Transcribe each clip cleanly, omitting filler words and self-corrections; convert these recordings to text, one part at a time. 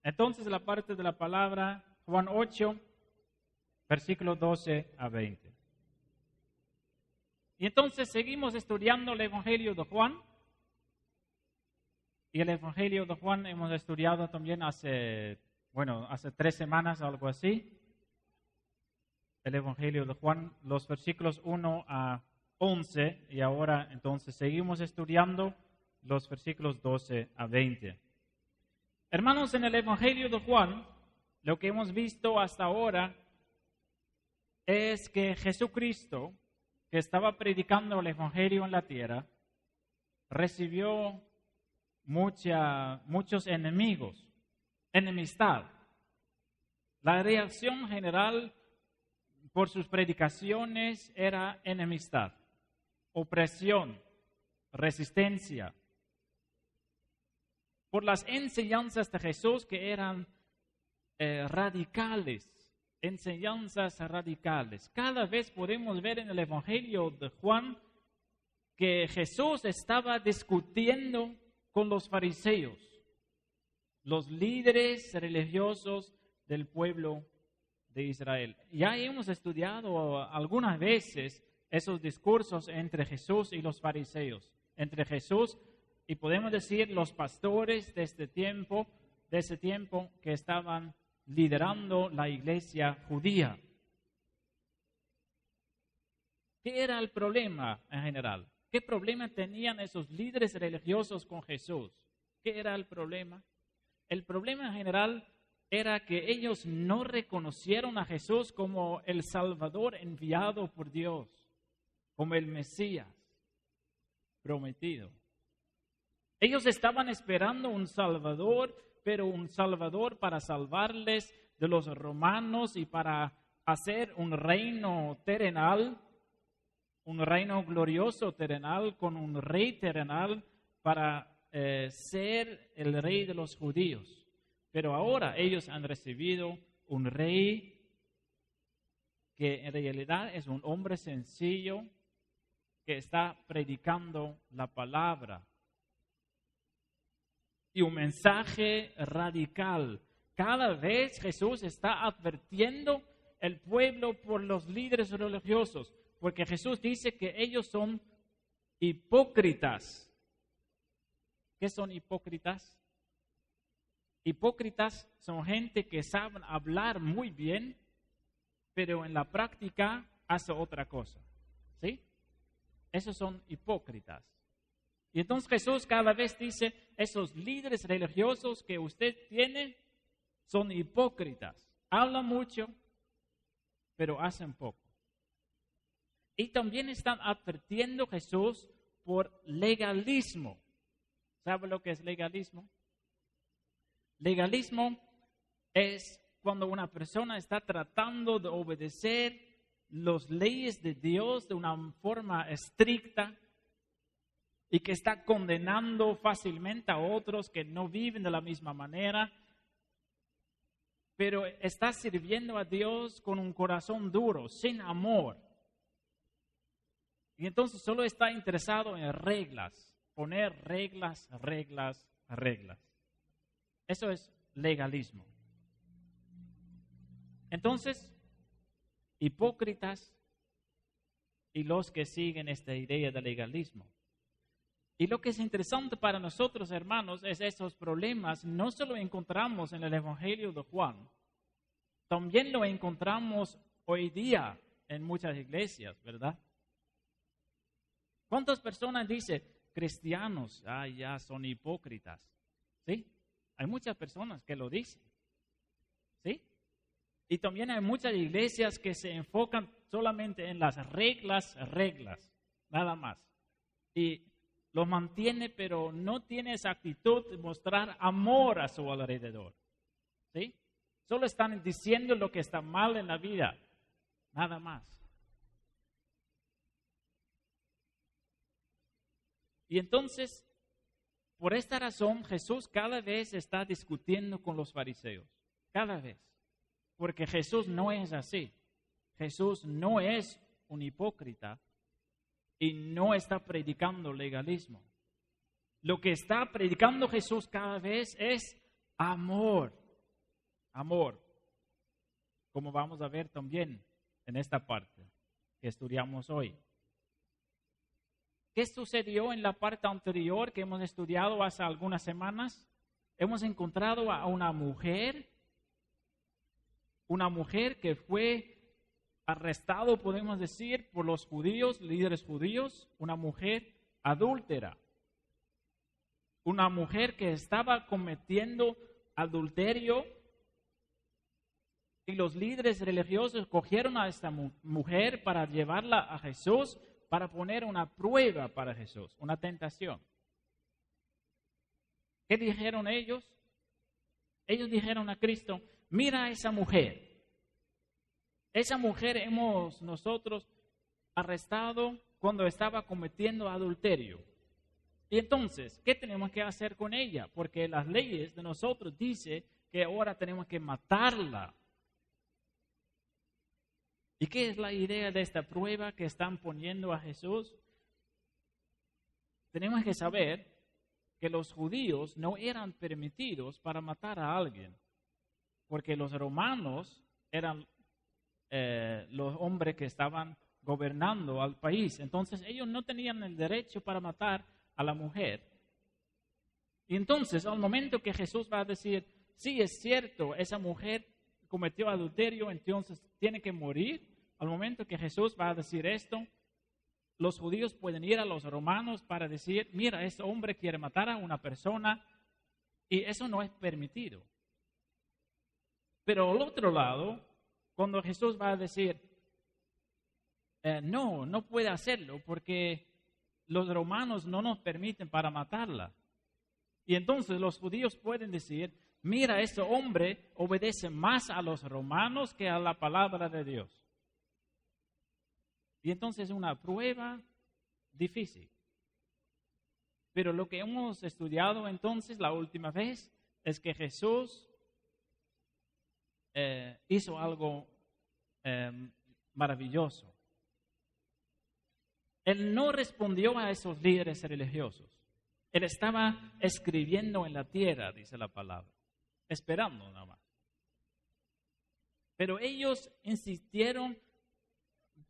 Entonces la parte de la palabra, Juan 8, versículo 12 a 20. Y entonces seguimos estudiando el Evangelio de Juan. Y el Evangelio de Juan hemos estudiado también hace 3 semanas, algo así. El Evangelio de Juan, los versículos 1 a 11. Y ahora entonces seguimos estudiando los versículos 12 a 20. Hermanos, en el Evangelio de Juan, lo que hemos visto hasta ahora es que Jesucristo, que estaba predicando el Evangelio en la tierra, recibió muchos enemigos, enemistad. La reacción general por sus predicaciones era enemistad, opresión, resistencia. Por las enseñanzas de Jesús que eran radicales, enseñanzas radicales. Cada vez podemos ver en el Evangelio de Juan que Jesús estaba discutiendo con los fariseos, los líderes religiosos del pueblo de Israel. Ya hemos estudiado algunas veces esos discursos entre Jesús y los fariseos, entre Jesús y podemos decir los pastores de ese tiempo que estaban liderando la iglesia judía. ¿Qué era el problema en general? ¿Qué problema tenían esos líderes religiosos con Jesús? ¿Qué era el problema? El problema en general era que ellos no reconocieron a Jesús como el Salvador enviado por Dios, como el Mesías prometido. Ellos estaban esperando un Salvador, pero un Salvador para salvarles de los romanos y para hacer un reino terrenal, un reino glorioso terrenal con un rey terrenal para ser el rey de los judíos. Pero ahora ellos han recibido un rey que en realidad es un hombre sencillo que está predicando la palabra. Y un mensaje radical. Cada vez Jesús está advirtiendo el pueblo por los líderes religiosos, porque Jesús dice que ellos son hipócritas. ¿Qué son hipócritas? Hipócritas son gente que saben hablar muy bien, pero en la práctica hace otra cosa. ¿Sí? Esos son hipócritas. Y entonces Jesús cada vez dice, esos líderes religiosos que usted tiene son hipócritas. Hablan mucho, pero hacen poco. Y también están advirtiendo Jesús por legalismo. ¿Sabe lo que es legalismo? Legalismo es cuando una persona está tratando de obedecer las leyes de Dios de una forma estricta y que está condenando fácilmente a otros que no viven de la misma manera, pero está sirviendo a Dios con un corazón duro, sin amor. Y entonces solo está interesado en reglas, poner reglas. Eso es legalismo. Entonces, hipócritas y los que siguen esta idea de legalismo. Y lo que es interesante para nosotros, hermanos, es esos problemas no solo encontramos en el Evangelio de Juan, también lo encontramos hoy día en muchas iglesias, ¿verdad? ¿Cuántas personas dicen, cristianos, ya son hipócritas? ¿Sí? Hay muchas personas que lo dicen. ¿Sí? Y también hay muchas iglesias que se enfocan solamente en las reglas, nada más. Y lo mantiene, pero no tiene esa actitud de mostrar amor a su alrededor. ¿Sí? Solo están diciendo lo que está mal en la vida, nada más. Y entonces, por esta razón, Jesús cada vez está discutiendo con los fariseos. Cada vez. Porque Jesús no es así. Jesús no es un hipócrita y no está predicando legalismo. Lo que está predicando Jesús cada vez es amor. amor, como vamos a ver también en esta parte que estudiamos hoy. ¿Qué sucedió en la parte anterior que hemos estudiado hace algunas semanas? Hemos encontrado a una mujer que fue arrestado, podemos decir, por los judíos, líderes judíos, una mujer adúltera. Una mujer que estaba cometiendo adulterio y los líderes religiosos cogieron a esta mujer para llevarla a Jesús, para poner una prueba para Jesús, una tentación. ¿Qué dijeron ellos? Ellos dijeron a Cristo, mira a esa mujer. Esa mujer hemos nosotros arrestado cuando estaba cometiendo adulterio. Y entonces, ¿qué tenemos que hacer con ella? Porque las leyes de nosotros dicen que ahora tenemos que matarla. ¿Y qué es la idea de esta prueba que están poniendo a Jesús? Tenemos que saber que los judíos no eran permitidos para matar a alguien, porque los romanos eran los hombres que estaban gobernando al país. Entonces ellos no tenían el derecho para matar a la mujer. Y entonces al momento que Jesús va a decir, sí, es cierto, esa mujer cometió adulterio, entonces tiene que morir. Al momento que Jesús va a decir esto, los judíos pueden ir a los romanos para decir, mira, este hombre quiere matar a una persona y eso no es permitido. Pero al otro lado, cuando Jesús va a decir, no puede hacerlo porque los romanos no nos permiten para matarla. Y entonces los judíos pueden decir, mira, este hombre obedece más a los romanos que a la palabra de Dios. Y entonces es una prueba difícil. Pero lo que hemos estudiado entonces la última vez es que Jesús hizo algo maravilloso. Él no respondió a esos líderes religiosos. Él estaba escribiendo en la tierra, dice la palabra, esperando nada más. Pero ellos insistieron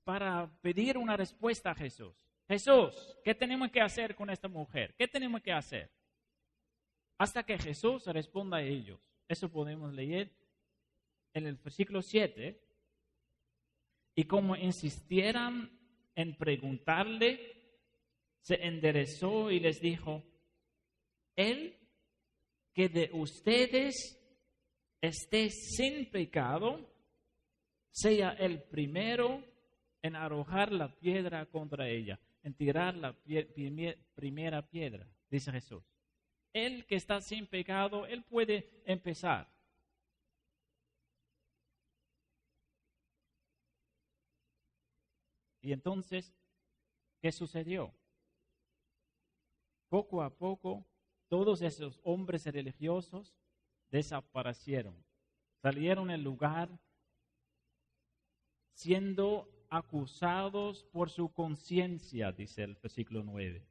para pedir una respuesta a Jesús. Jesús, ¿qué tenemos que hacer con esta mujer? ¿Qué tenemos que hacer? Hasta que Jesús responda a ellos. Eso podemos leer en el versículo 7. Y como insistieran en preguntarle, se enderezó y les dijo, el que de ustedes esté sin pecado, sea el primero en arrojar la piedra contra ella, en tirar la primera piedra, dice Jesús. El que está sin pecado, él puede empezar. Y entonces, ¿qué sucedió? Poco a poco, todos esos hombres religiosos desaparecieron. Salieron del lugar siendo acusados por su conciencia, dice el versículo 9.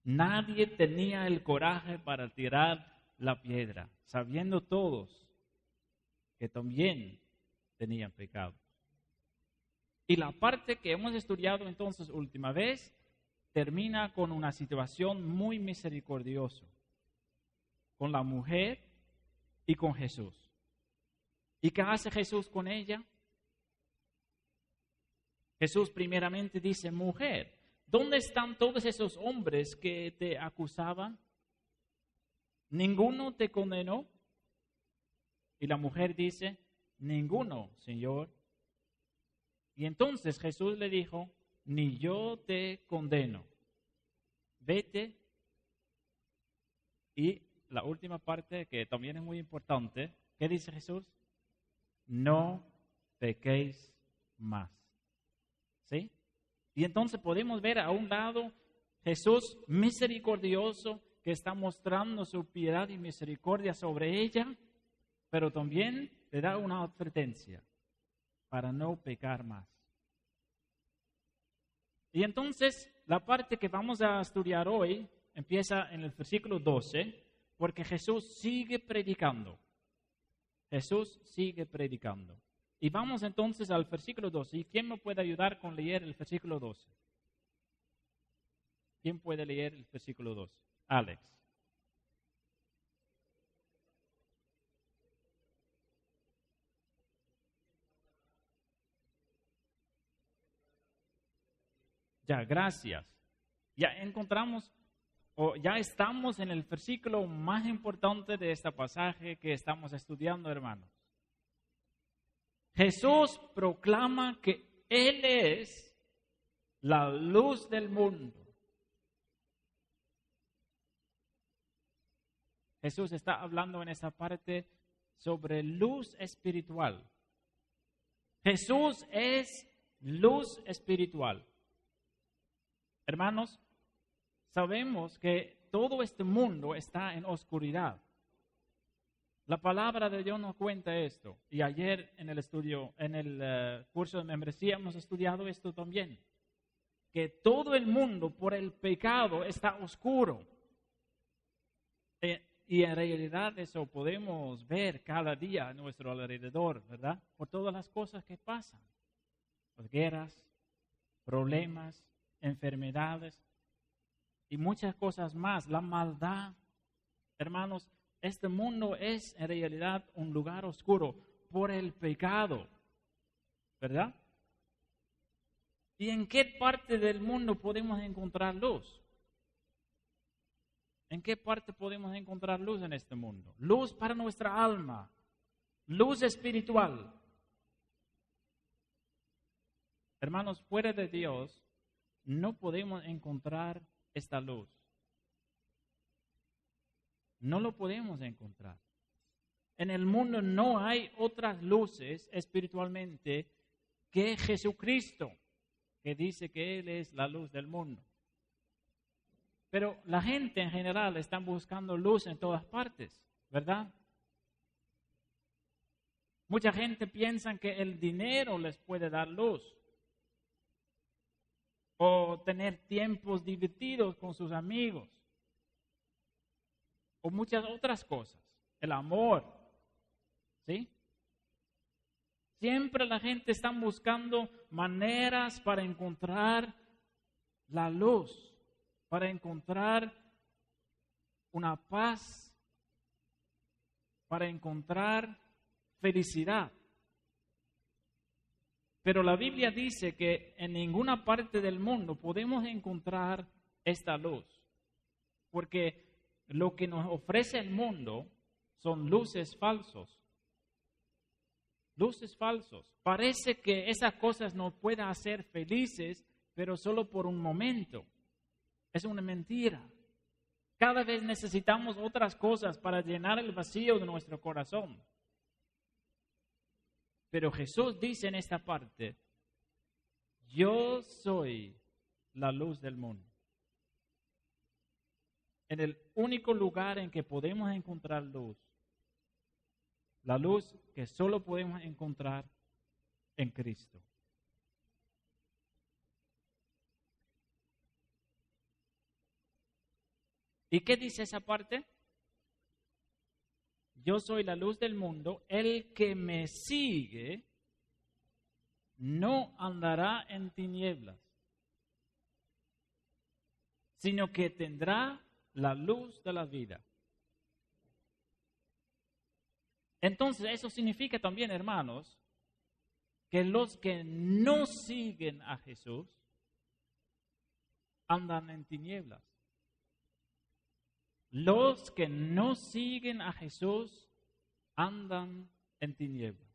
Nadie tenía el coraje para tirar la piedra, sabiendo todos que también tenían pecado. Y la parte que hemos estudiado entonces última vez termina con una situación muy misericordiosa con la mujer y con Jesús. ¿Y qué hace Jesús con ella? Jesús primeramente dice, mujer, ¿dónde están todos esos hombres que te acusaban? ¿Ninguno te condenó? Y la mujer dice, ninguno, Señor. Y entonces Jesús le dijo, ni yo te condeno. Vete. Y la última parte, que también es muy importante, ¿qué dice Jesús? No pequéis más. ¿Sí? Y entonces podemos ver a un lado Jesús misericordioso que está mostrando su piedad y misericordia sobre ella, pero también le da una advertencia para no pecar más. Y entonces la parte que vamos a estudiar hoy empieza en el versículo 12, porque Jesús sigue predicando. Jesús sigue predicando. Y vamos entonces al versículo 12. ¿Y quién me puede ayudar con leer el versículo 12? ¿Quién puede leer el versículo 12? Alex. Ya, gracias. Ya encontramos, o ya estamos en el versículo más importante de este pasaje que estamos estudiando, hermanos. Jesús proclama que Él es la luz del mundo. Jesús está hablando en esa parte sobre luz espiritual. Jesús es luz espiritual. Hermanos, sabemos que todo este mundo está en oscuridad. La palabra de Dios nos cuenta esto. Y ayer en el estudio, en el curso de membresía hemos estudiado esto también. Que todo el mundo por el pecado está oscuro. Y en realidad eso podemos ver cada día a nuestro alrededor, ¿verdad? Por todas las cosas que pasan. Las guerras, problemas, enfermedades y muchas cosas más. La maldad. Hermanos, este mundo es en realidad un lugar oscuro por el pecado, ¿verdad? ¿Y en qué parte del mundo podemos encontrar luz? ¿En qué parte podemos encontrar luz en este mundo? Luz para nuestra alma, luz espiritual. Hermanos, fuera de Dios no podemos encontrar esta luz. No lo podemos encontrar. En el mundo no hay otras luces espiritualmente que Jesucristo, que dice que Él es la luz del mundo. Pero la gente en general está buscando luz en todas partes, ¿verdad? Mucha gente piensa que el dinero les puede dar luz. O tener tiempos divertidos con sus amigos. O muchas otras cosas. El amor. ¿Sí? Siempre la gente está buscando maneras para encontrar la luz. Para encontrar una paz. Para encontrar felicidad. Pero la Biblia dice que en ninguna parte del mundo podemos encontrar esta luz. Porque lo que nos ofrece el mundo son luces falsos. Luces falsos. Parece que esas cosas nos puedan hacer felices, pero solo por un momento. Es una mentira. Cada vez necesitamos otras cosas para llenar el vacío de nuestro corazón. Pero Jesús dice en esta parte, yo soy la luz del mundo. En el único lugar en que podemos encontrar luz, la luz que solo podemos encontrar en Cristo. ¿Y qué dice esa parte? Yo soy la luz del mundo, el que me sigue no andará en tinieblas, sino que tendrá la luz de la vida. Entonces, eso significa también, hermanos, que los que no siguen a Jesús andan en tinieblas. Los que no siguen a Jesús andan en tinieblas.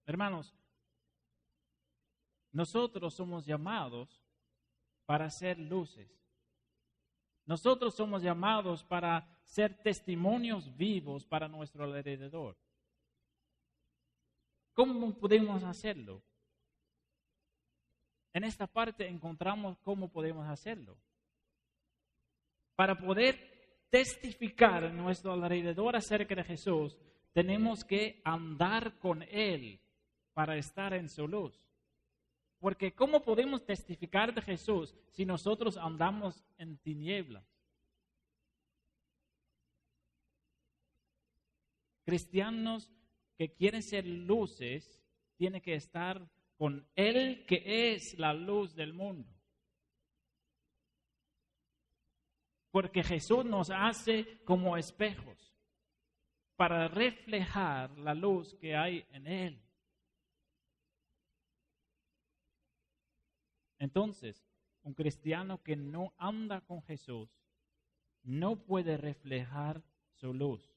Hermanos, nosotros somos llamados para ser luces. Nosotros somos llamados para ser testimonios vivos para nuestro alrededor. ¿Cómo podemos hacerlo? En esta parte encontramos cómo podemos hacerlo. Para poder testificar en nuestro alrededor acerca de Jesús, tenemos que andar con Él para estar en su luz. Porque ¿cómo podemos testificar de Jesús si nosotros andamos en tinieblas? Cristianos que quieren ser luces tienen que estar con Él que es la luz del mundo. Porque Jesús nos hace como espejos para reflejar la luz que hay en Él. Entonces, un cristiano que no anda con Jesús no puede reflejar su luz.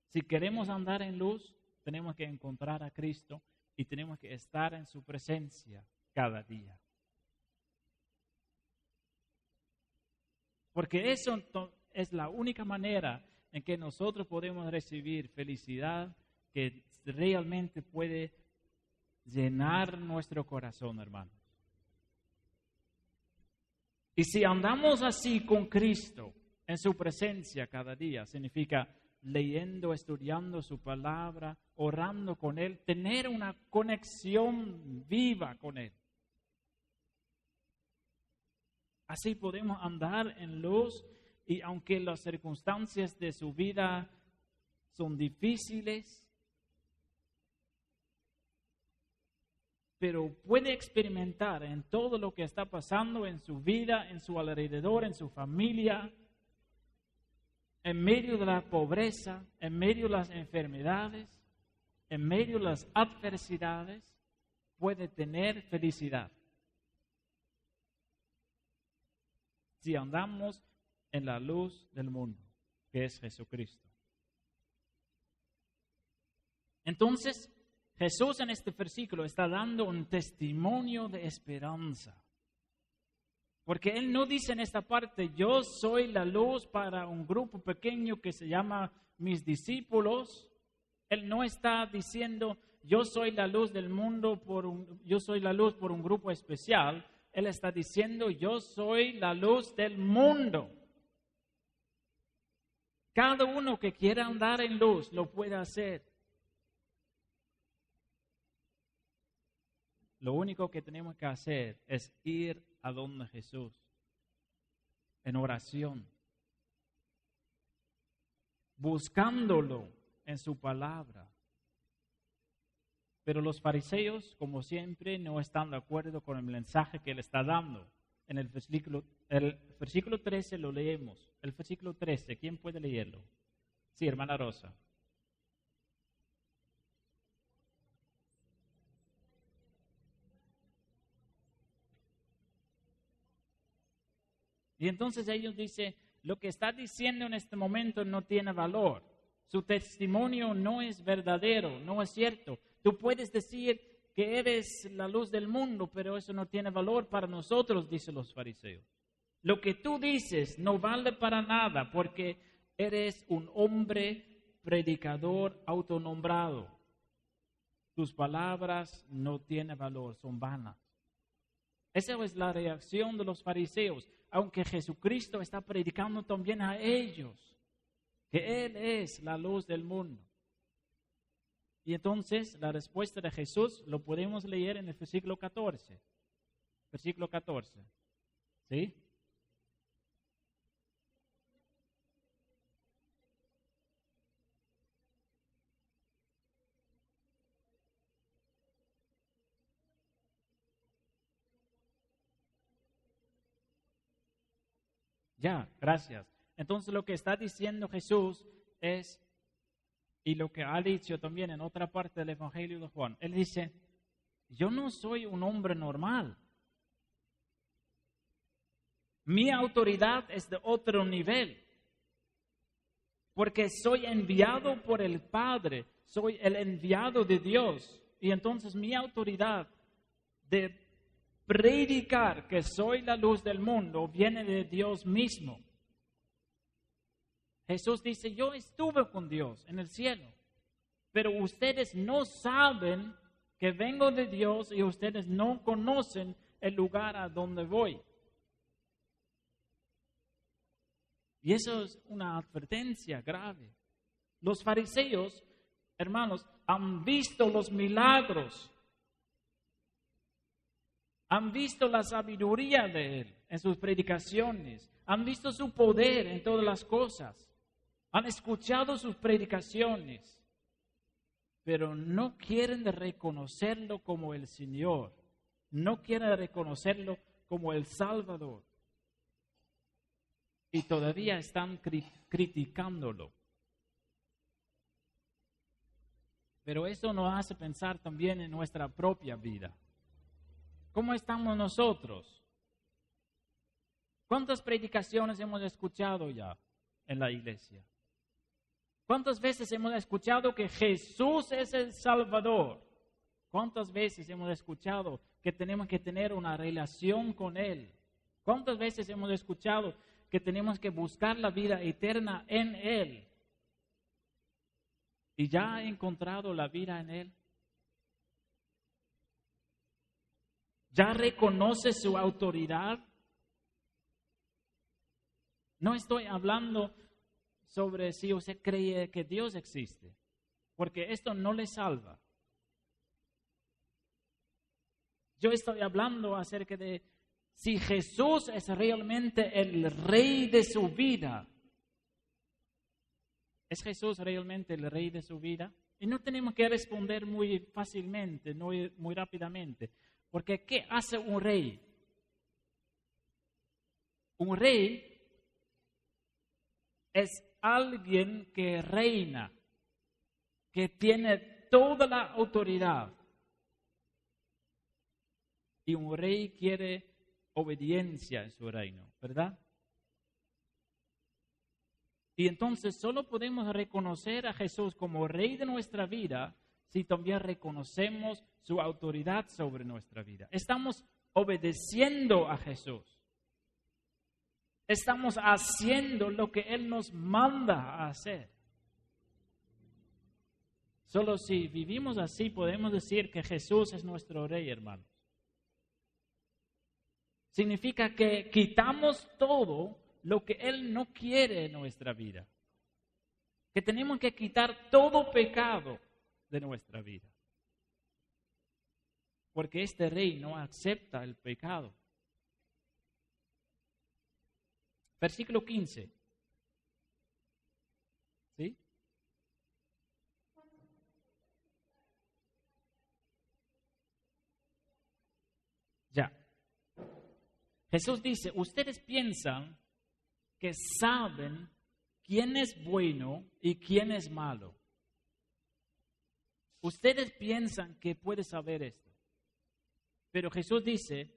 Si queremos andar en luz, tenemos que encontrar a Cristo y tenemos que estar en su presencia cada día. Porque eso es la única manera en que nosotros podemos recibir felicidad que realmente puede llenar nuestro corazón, hermanos. Y si andamos así con Cristo en su presencia cada día, significa leyendo, estudiando su palabra, orando con Él, tener una conexión viva con Él. Así podemos andar en luz y aunque las circunstancias de su vida son difíciles, pero puede experimentar en todo lo que está pasando en su vida, en su alrededor, en su familia, en medio de la pobreza, en medio de las enfermedades, en medio de las adversidades, puede tener felicidad. Si andamos en la luz del mundo, que es Jesucristo. Entonces, Jesús en este versículo está dando un testimonio de esperanza. Porque Él no dice en esta parte, yo soy la luz para un grupo pequeño que se llama mis discípulos. Él no está diciendo, yo soy la luz del mundo, yo soy la luz por un grupo especial. Él está diciendo, yo soy la luz del mundo. Cada uno que quiera andar en luz lo puede hacer. Lo único que tenemos que hacer es ir a donde Jesús, en oración, buscándolo en su palabra. Pero los fariseos, como siempre, no están de acuerdo con el mensaje que él está dando. En el versículo 13 lo leemos. El versículo 13, ¿quién puede leerlo? Sí, hermana Rosa. Y entonces ellos dicen, lo que está diciendo en este momento no tiene valor. Su testimonio no es verdadero, no es cierto. Tú puedes decir que eres la luz del mundo, pero eso no tiene valor para nosotros, dicen los fariseos. Lo que tú dices no vale para nada porque eres un hombre predicador autonombrado. Tus palabras no tienen valor, son vanas. Esa es la reacción de los fariseos, aunque Jesucristo está predicando también a ellos, que Él es la luz del mundo. Y entonces la respuesta de Jesús lo podemos leer en el versículo 14. Versículo 14. ¿Sí? Ya, gracias. Entonces lo que está diciendo Jesús es, y lo que ha dicho también en otra parte del Evangelio de Juan, Él dice, yo no soy un hombre normal. Mi autoridad es de otro nivel, porque soy enviado por el Padre, soy el enviado de Dios, y entonces mi autoridad de predicar que soy la luz del mundo viene de Dios mismo. Jesús dice, yo estuve con Dios en el cielo, pero ustedes no saben que vengo de Dios y ustedes no conocen el lugar a donde voy. Y eso es una advertencia grave. Los fariseos, hermanos, han visto los milagros. Han visto la sabiduría de Él en sus predicaciones. Han visto su poder en todas las cosas. Han escuchado sus predicaciones. Pero no quieren reconocerlo como el Señor. No quieren reconocerlo como el Salvador. Y todavía están criticándolo. Pero eso nos hace pensar también en nuestra propia vida. ¿Cómo estamos nosotros? ¿Cuántas predicaciones hemos escuchado ya en la iglesia? ¿Cuántas veces hemos escuchado que Jesús es el Salvador? ¿Cuántas veces hemos escuchado que tenemos que tener una relación con Él? ¿Cuántas veces hemos escuchado que tenemos que buscar la vida eterna en Él? ¿Y ya ha encontrado la vida en Él? ¿Ya reconoce su autoridad? No estoy hablando sobre si usted cree que Dios existe, porque esto no le salva. Yo estoy hablando acerca de si Jesús es realmente el rey de su vida. ¿Es Jesús realmente el rey de su vida? Y no tenemos que responder muy fácilmente, muy rápidamente. Porque ¿qué hace un rey? Un rey es alguien que reina, que tiene toda la autoridad. Y un rey quiere obediencia en su reino, ¿verdad? Y entonces solo podemos reconocer a Jesús como rey de nuestra vida si también reconocemos su autoridad sobre nuestra vida. Estamos obedeciendo a Jesús. Estamos haciendo lo que Él nos manda a hacer. Solo si vivimos así podemos decir que Jesús es nuestro rey, hermanos. Significa que quitamos todo lo que Él no quiere en nuestra vida. Que tenemos que quitar todo pecado de nuestra vida. Porque este rey no acepta el pecado. Versículo 15. ¿Sí? Ya. Jesús dice, ustedes piensan que saben quién es bueno y quién es malo. Ustedes piensan que pueden saber esto. Pero Jesús dice,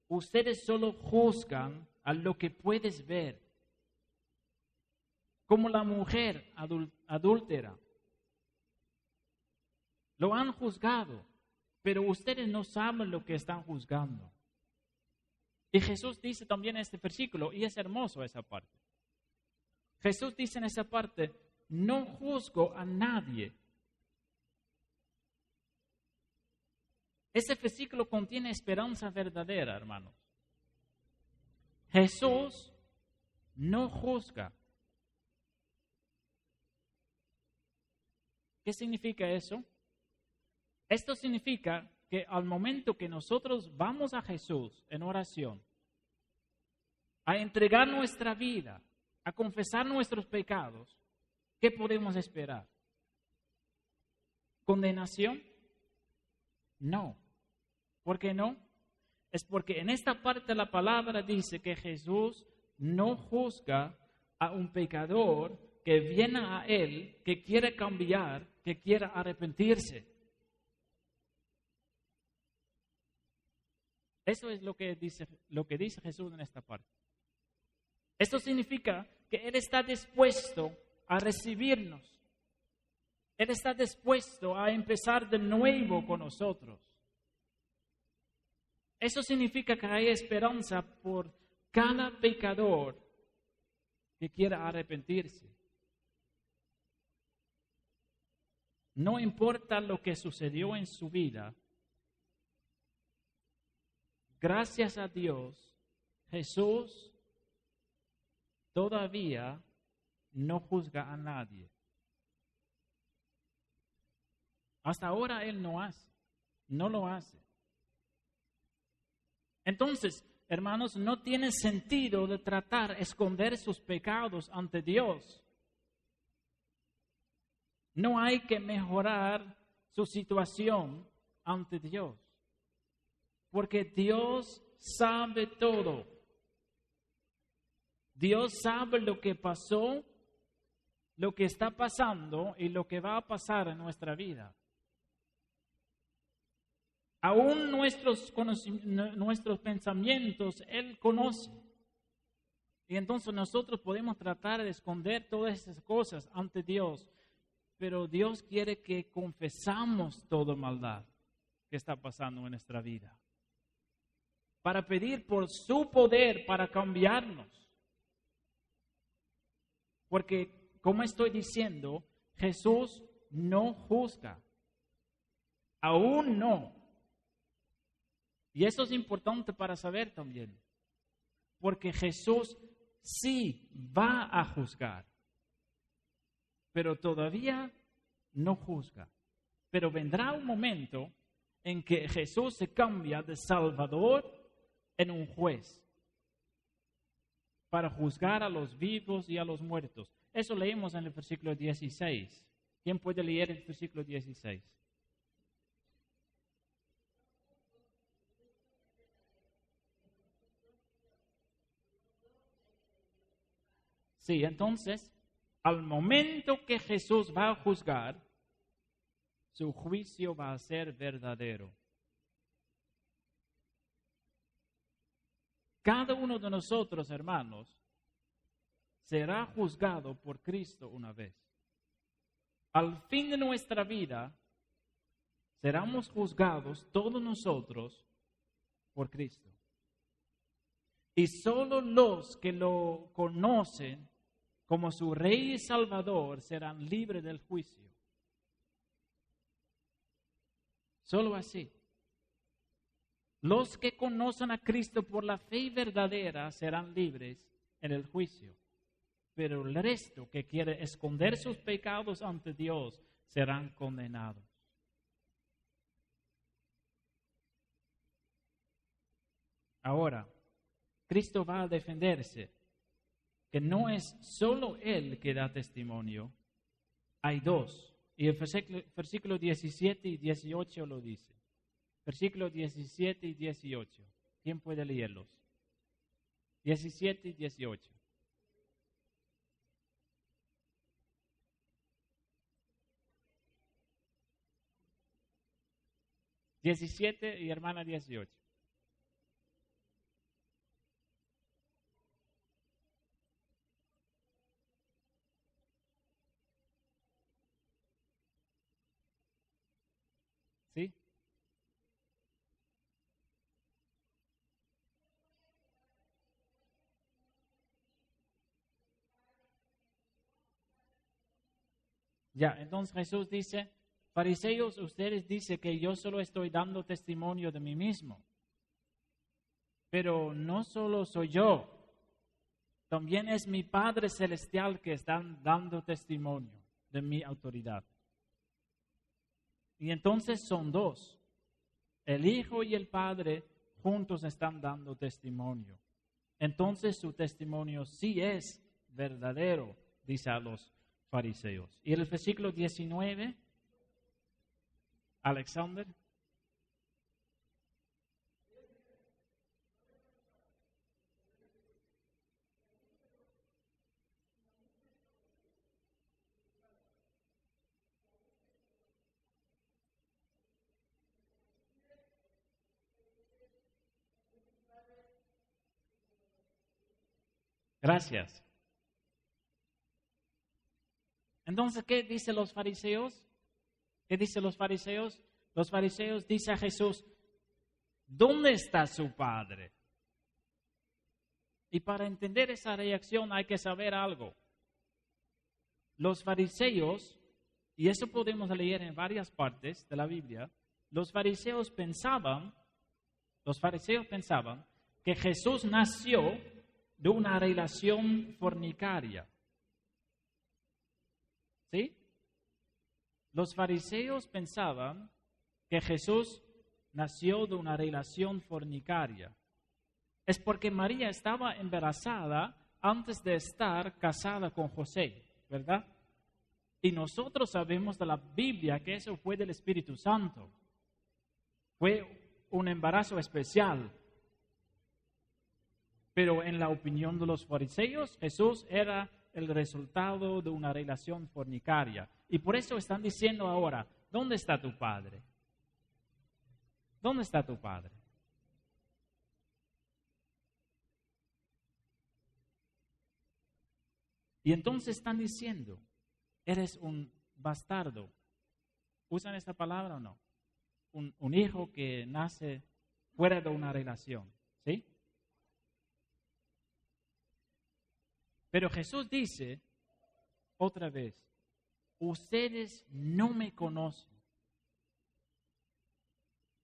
ustedes solo juzgan a lo que puedes ver. Como la mujer adúltera. Lo han juzgado, pero ustedes no saben lo que están juzgando. Y Jesús dice también en este versículo, y es hermoso esa parte. Jesús dice en esa parte, no juzgo a nadie. Ese versículo contiene esperanza verdadera, hermanos. Jesús no juzga. ¿Qué significa eso? Esto significa que al momento que nosotros vamos a Jesús en oración, a entregar nuestra vida, a confesar nuestros pecados, ¿qué podemos esperar? ¿Condenación? No. ¿Por qué no? Es porque en esta parte de la palabra dice que Jesús no juzga a un pecador que viene a Él, que quiere cambiar, que quiere arrepentirse. Eso es lo que dice Jesús en esta parte. Esto significa que Él está dispuesto a recibirnos. Él está dispuesto a empezar de nuevo con nosotros. Eso significa que hay esperanza por cada pecador que quiera arrepentirse. No importa lo que sucedió en su vida, gracias a Dios, Jesús todavía no juzga a nadie. Hasta ahora Él no lo hace. Entonces, hermanos, no tiene sentido de tratar de esconder sus pecados ante Dios. No hay que mejorar su situación ante Dios, porque Dios sabe todo. Dios sabe lo que pasó, lo que está pasando y lo que va a pasar en nuestra vida. Aún nuestros pensamientos, Él conoce. Y entonces nosotros podemos tratar de esconder todas esas cosas ante Dios, pero Dios quiere que confesamos toda maldad que está pasando en nuestra vida, para pedir por su poder para cambiarnos. Porque, como estoy diciendo, Jesús no juzga. Aún no. Y eso es importante para saber también. Porque Jesús sí va a juzgar. Pero todavía no juzga. Pero vendrá un momento en que Jesús se cambia de Salvador en un juez para juzgar a los vivos y a los muertos. Eso leemos en el versículo 16. ¿Quién puede leer el versículo 16? Sí, entonces, al momento que Jesús va a juzgar, su juicio va a ser verdadero. Cada uno de nosotros, hermanos, será juzgado por Cristo una vez. Al fin de nuestra vida, seremos juzgados todos nosotros por Cristo. Y solo los que lo conocen como su Rey y Salvador serán libres del juicio. Solo así. Los que conocen a Cristo por la fe verdadera serán libres en el juicio. Pero el resto que quiere esconder sus pecados ante Dios serán condenados. Ahora, Cristo va a defenderse, que no es solo Él que da testimonio, hay dos. Y el versículo 17 y 18 lo dice. Versículos 17 y 18. ¿Quién puede leerlos? 17 y 18. Diecisiete y hermana 18. ¿Sí? Ya, entonces Jesús dice, fariseos, ustedes dicen que yo solo estoy dando testimonio de mí mismo. Pero no solo soy yo, también es mi Padre Celestial que está dando testimonio de mi autoridad. Y entonces son dos. El Hijo y el Padre juntos están dando testimonio. Entonces su testimonio sí es verdadero, dice a los fariseos. Y el versículo 19, Alexander. Gracias. Entonces, ¿qué dicen los fariseos? ¿Qué dicen los fariseos? Los fariseos dicen a Jesús, ¿dónde está su Padre? Y para entender esa reacción hay que saber algo. Los fariseos, y eso podemos leer en varias partes de la Biblia, los fariseos pensaban que Jesús nació de una relación fornicaria. ¿Sí? Los fariseos pensaban que Jesús nació de una relación fornicaria. es porque María estaba embarazada antes de estar casada con José, ¿verdad? Y nosotros sabemos de la Biblia que eso fue del Espíritu Santo. Fue un embarazo especial. Pero en la opinión de los fariseos, Jesús era el resultado de una relación fornicaria. Y por eso están diciendo ahora, ¿dónde está tu padre? ¿Dónde está tu padre? Y entonces están diciendo, eres un bastardo. ¿Usan esta palabra o no? Un hijo que nace fuera de una relación, ¿sí? Pero Jesús dice otra vez, ustedes no me conocen.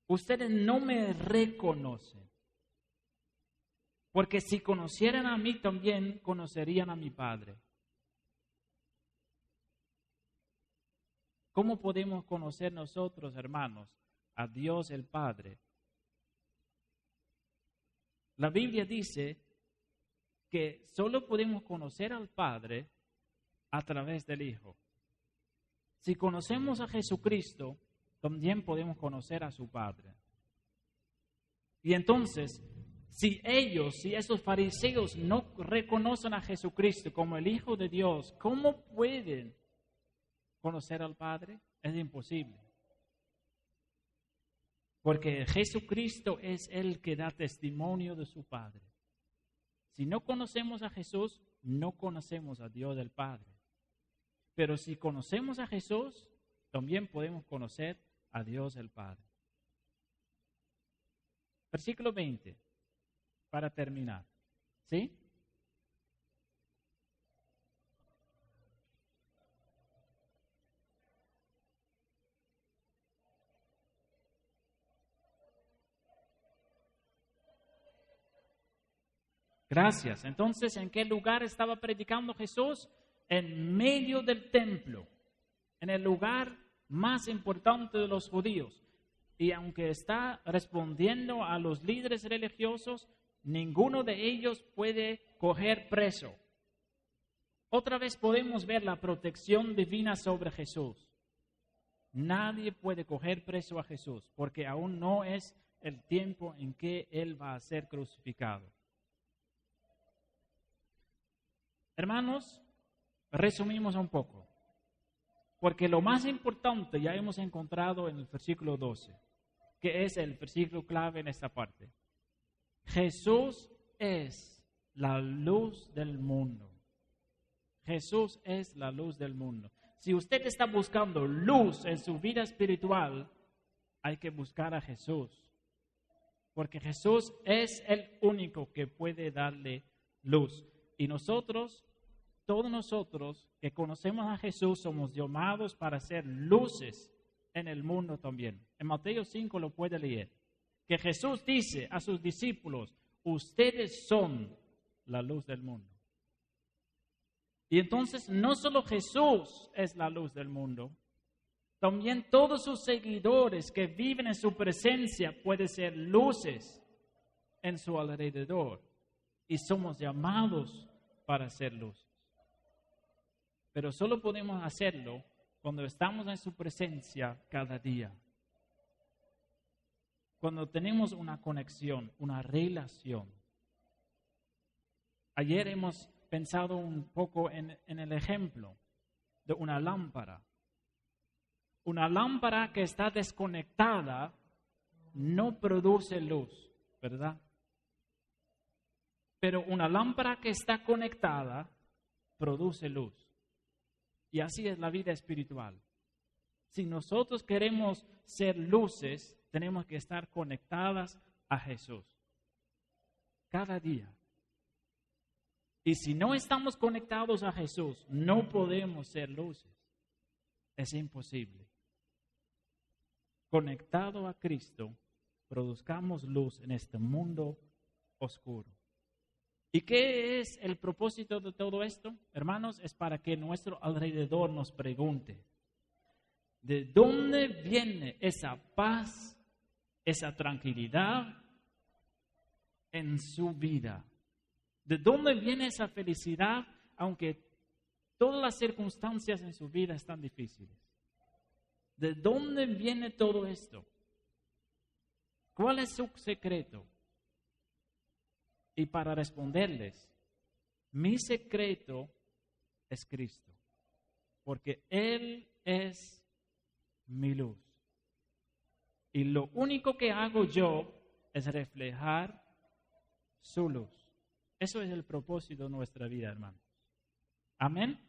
Ustedes no me reconocen. Porque si conocieran a mí, también conocerían a mi Padre. ¿Cómo podemos conocer nosotros, hermanos, a Dios el Padre? La Biblia dice que solo podemos conocer al Padre a través del Hijo. Si conocemos a Jesucristo, también podemos conocer a su Padre. Y entonces, si esos fariseos no reconocen a Jesucristo como el Hijo de Dios, ¿cómo pueden conocer al Padre? Es imposible. Porque Jesucristo es el que da testimonio de su Padre. Si no conocemos a Jesús, no conocemos a Dios el Padre. Pero si conocemos a Jesús, también podemos conocer a Dios el Padre. Versículo 20, para terminar. ¿Sí? Gracias. Entonces, ¿en qué lugar estaba predicando Jesús? En medio del templo, en el lugar más importante de los judíos. Y aunque está respondiendo a los líderes religiosos, ninguno de ellos puede coger preso. Otra vez podemos ver la protección divina sobre Jesús. Nadie puede coger preso a Jesús, porque aún no es el tiempo en que Él va a ser crucificado. Hermanos, resumimos un poco, porque lo más importante ya hemos encontrado en el versículo 12, que es el versículo clave en esta parte. Jesús es la luz del mundo. Jesús es la luz del mundo. Si usted está buscando luz en su vida espiritual, hay que buscar a Jesús, porque Jesús es el único que puede darle luz. Y nosotros, todos nosotros que conocemos a Jesús, somos llamados para ser luces en el mundo también. En Mateo 5 lo puede leer, que Jesús dice a sus discípulos, ustedes son la luz del mundo. Y entonces no solo Jesús es la luz del mundo, también todos sus seguidores que viven en su presencia pueden ser luces en su alrededor. Y somos llamados para ser luces. Pero solo podemos hacerlo cuando estamos en su presencia cada día. Cuando tenemos una conexión, una relación. Ayer hemos pensado un poco en el ejemplo de una lámpara. Una lámpara que está desconectada no produce luz, ¿verdad? Pero una lámpara que está conectada produce luz. Y así es la vida espiritual. Si nosotros queremos ser luces, tenemos que estar conectadas a Jesús. Cada día. Y si no estamos conectados a Jesús, no podemos ser luces. Es imposible. Conectado a Cristo, produzcamos luz en este mundo oscuro. ¿Y qué es el propósito de todo esto? Hermanos, es para que nuestro alrededor nos pregunte, ¿de dónde viene esa paz, esa tranquilidad, en su vida? ¿De dónde viene esa felicidad aunque todas las circunstancias en su vida están difíciles? ¿De dónde viene todo esto? ¿Cuál es su secreto? Y para responderles, mi secreto es Cristo, porque Él es mi luz. Y lo único que hago yo es reflejar su luz. Eso es el propósito de nuestra vida, hermanos. Amén.